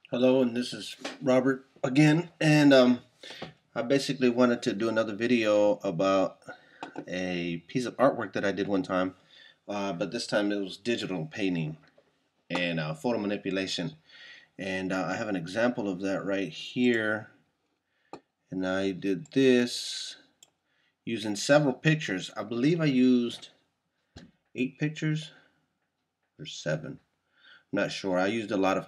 Hello, and this is Robert again, and I basically wanted to do another video about a piece of artwork that I did one time, but this time it was digital painting and photo manipulation, and I have an example of that right here, and I did this using several pictures. I believe I used 8 pictures or 7. I'm not sure. I used a lot of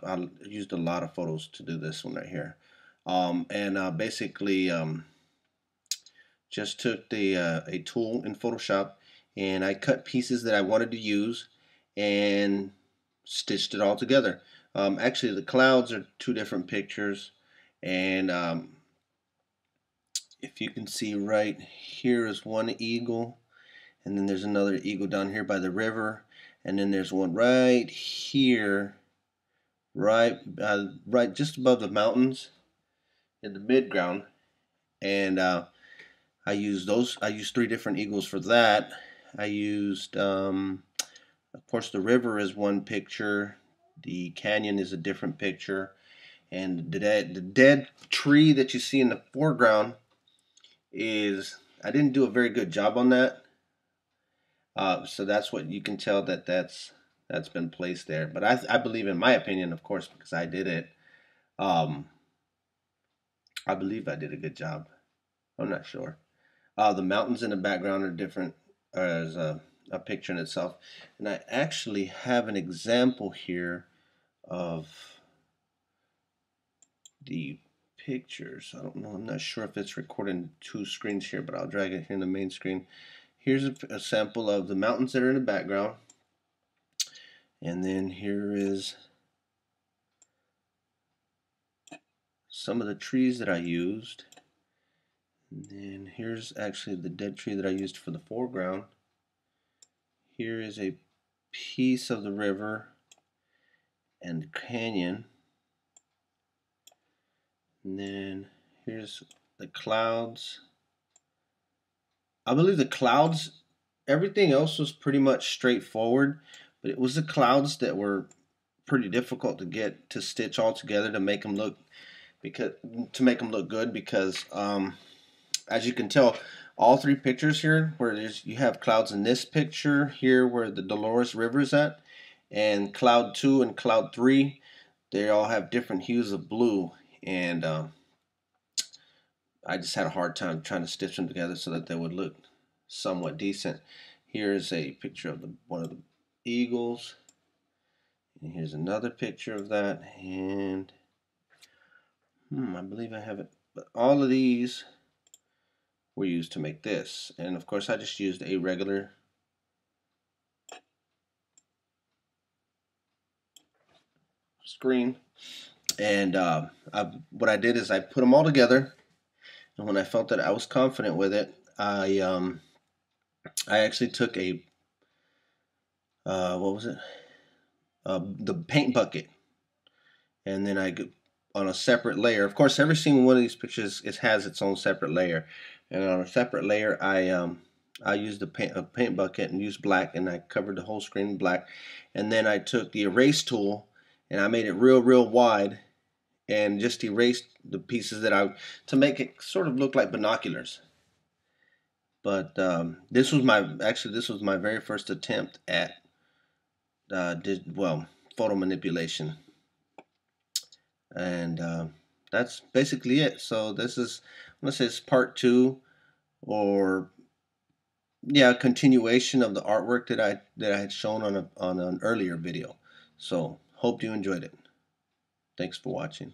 photos to do this one right here. And basically just took a tool in Photoshop and I cut pieces that I wanted to use and stitched it all together. Actually, the clouds are 2 different pictures, and if you can see right here is one eagle, and then there's another eagle down here by the river, and then there's one right here, right just above the mountains in the midground, and I used those. I used 3 different eagles for that. I used, of course, the river is one picture. The canyon is a different picture, and the dead tree that you see in the foreground is I didn't do a very good job on that. So that's what you can tell that's been placed there. But I believe, in my opinion, of course, because I did it. Um, I believe I did a good job. I'm not sure. The mountains in the background are different as a picture in itself. And I actually have an example here of the pictures. I don't know. I'm not sure if it's recording 2 screens here, but I'll drag it here in the main screen. Here's a sample of the mountains that are in the background. And then here is some of the trees that I used. And then here's actually the dead tree that I used for the foreground. Here is a piece of the river and the canyon. And then here's the clouds. I believe the clouds, everything else was pretty much straightforward, but it was the clouds that were pretty difficult to get to stitch all together to make them look good because as you can tell, all 3 pictures here where you have clouds in this picture here where the Dolores River is at, and cloud 2 and cloud 3, they all have different hues of blue, and I just had a hard time trying to stitch them together so that they would look somewhat decent. Here's a picture of one of the eagles, and here's another picture of that, and I believe I have it, but all of these were used to make this, and of course I just used a regular screen, and what I did is I put them all together, and when I felt that I was confident with it, I actually took a what was it, the paint bucket, and then on a separate layer. Of course, every single one of these pictures has its own separate layer, and on a separate layer, I used a paint bucket and used black, and I covered the whole screen in black, and then I took the erase tool and I made it real wide, and just erased the pieces to make it sort of look like binoculars. But this was my very first attempt at photo manipulation, and that's basically it. So this is, I'm gonna say it's part 2, or yeah, continuation of the artwork that I had shown on an earlier video. So hope you enjoyed it. Thanks for watching.